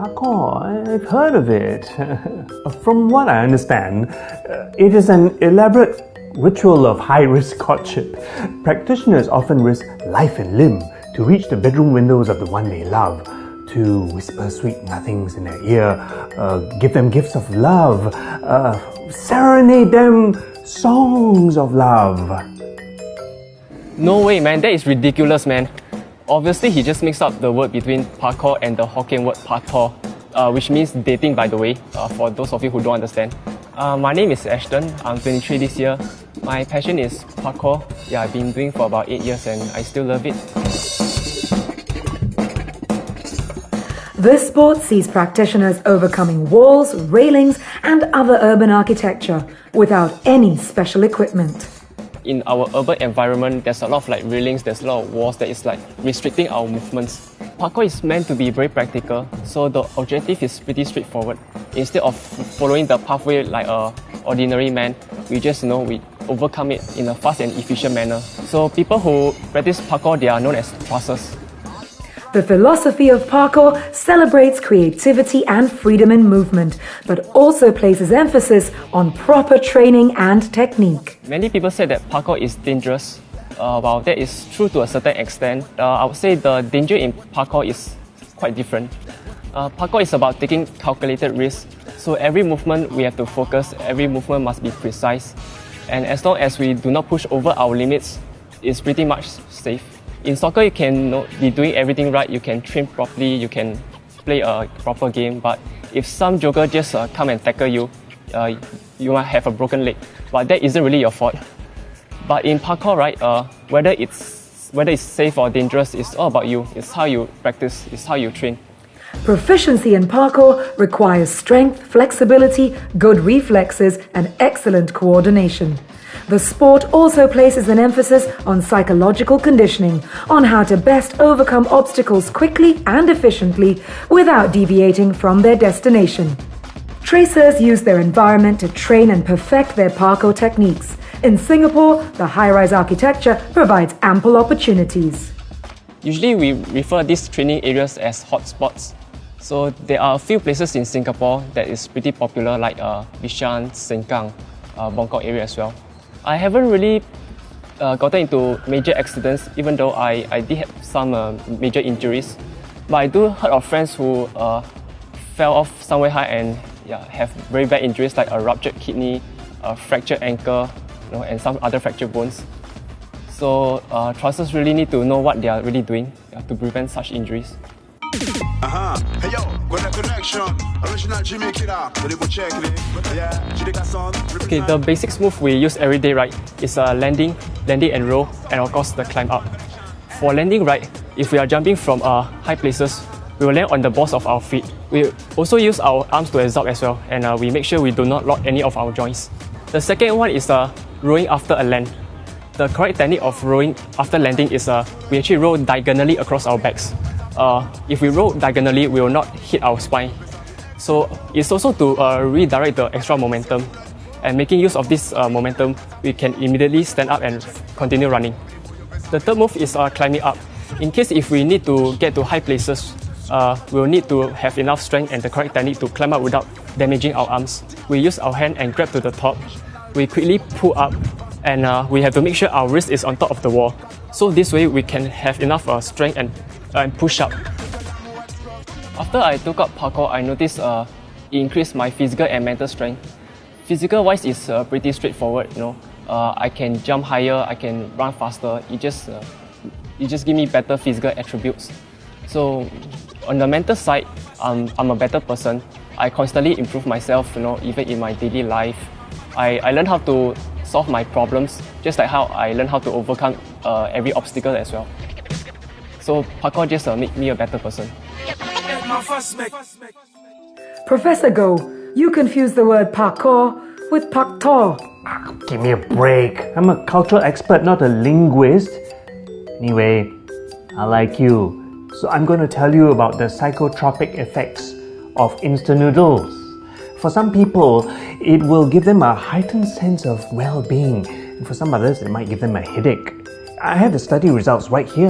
Parkour, I've heard of it. From what I understand, it is an elaborate ritual of high-risk courtship. Practitioners often risk life and limb to reach the bedroom windows of the one they love, to whisper sweet nothings in their ear, give them gifts of love, serenade them songs of love. No way, man. That is ridiculous, man. Obviously, he just mixed up the word between parkour and the Hokkien word parkour, which means dating, by the way, for those of you who don't understand. My name is Ashton. I'm 23 this year. My passion is parkour. Yeah, I've been doing for about 8 years and I still love it. This sport sees practitioners overcoming walls, railings, and other urban architecture without any special equipment. In our urban environment, there's a lot of railings, there's a lot of walls that is restricting our movements. Parkour is meant to be very practical, so the objective is pretty straightforward. Instead of following the pathway like an ordinary man, we just we overcome it in a fast and efficient manner. So people who practice parkour, they are known as thrusters. The philosophy of parkour celebrates creativity and freedom in movement, but also places emphasis on proper training and technique. Many people say that parkour is dangerous. While that is true to a certain extent, I would say the danger in parkour is quite different. Parkour is about taking calculated risks, so every movement we have to focus, every movement must be precise. And as long as we do not push over our limits, it's pretty much safe. In soccer, you can be doing everything right, you can train properly, you can play a proper game, but if some joker just come and tackle you, you might have a broken leg, but that isn't really your fault. But in parkour, right, whether it's safe or dangerous, it's all about you. It's how you practice, it's how you train. Proficiency in parkour requires strength, flexibility, good reflexes, and excellent coordination. The sport also places an emphasis on psychological conditioning, on how to best overcome obstacles quickly and efficiently without deviating from their destination. Tracers use their environment to train and perfect their parkour techniques. In Singapore, the high-rise architecture provides ample opportunities. Usually we refer these training areas as hotspots. So there are a few places in Singapore that is pretty popular, like Bishan, Sengkang, Bangkok area as well. I haven't really gotten into major accidents, even though I did have some major injuries. But I do heard of friends who fell off somewhere high and have very bad injuries like a ruptured kidney, a fractured ankle, and some other fractured bones. So thrusters really need to know what they are really doing to prevent such injuries. Hey yo, got that connection. Original Jimmy Killer. Go check it. Yeah, okay, the basics move we use every day, right, is landing and roll, and of course the climb up. For landing, right, if we are jumping from high places, we will land on the balls of our feet. We also use our arms to absorb as well, and we make sure we do not lock any of our joints. The second one is rowing after a land. The correct technique of rowing after landing is we actually roll diagonally across our backs. If we roll diagonally, we will not hit our spine. So it's also to redirect the extra momentum. And making use of this momentum, we can immediately stand up and continue running. The third move is climbing up. In case if we need to get to high places, we will need to have enough strength and the correct technique to climb up without damaging our arms. We use our hand and grab to the top. We quickly pull up, and we have to make sure our wrist is on top of the wall. So this way we can have enough strength and push up. After I took up parkour, I noticed it increased my physical and mental strength. Physical wise, it's pretty straightforward. I can jump higher, I can run faster. It just gives me better physical attributes. So on the mental side, I'm a better person. I constantly improve myself. Even in my daily life, I learn how to solve my problems, just like how I learn how to overcome every obstacle as well. So parkour just make me a better person. Professor Go, you confuse the word parkour with paktor. Give me a break. I'm a cultural expert, not a linguist. Anyway, I like you. So I'm going to tell you about the psychotropic effects of instant noodles. For some people, it will give them a heightened sense of well-being. And for some others, it might give them a headache. I have the study results right here,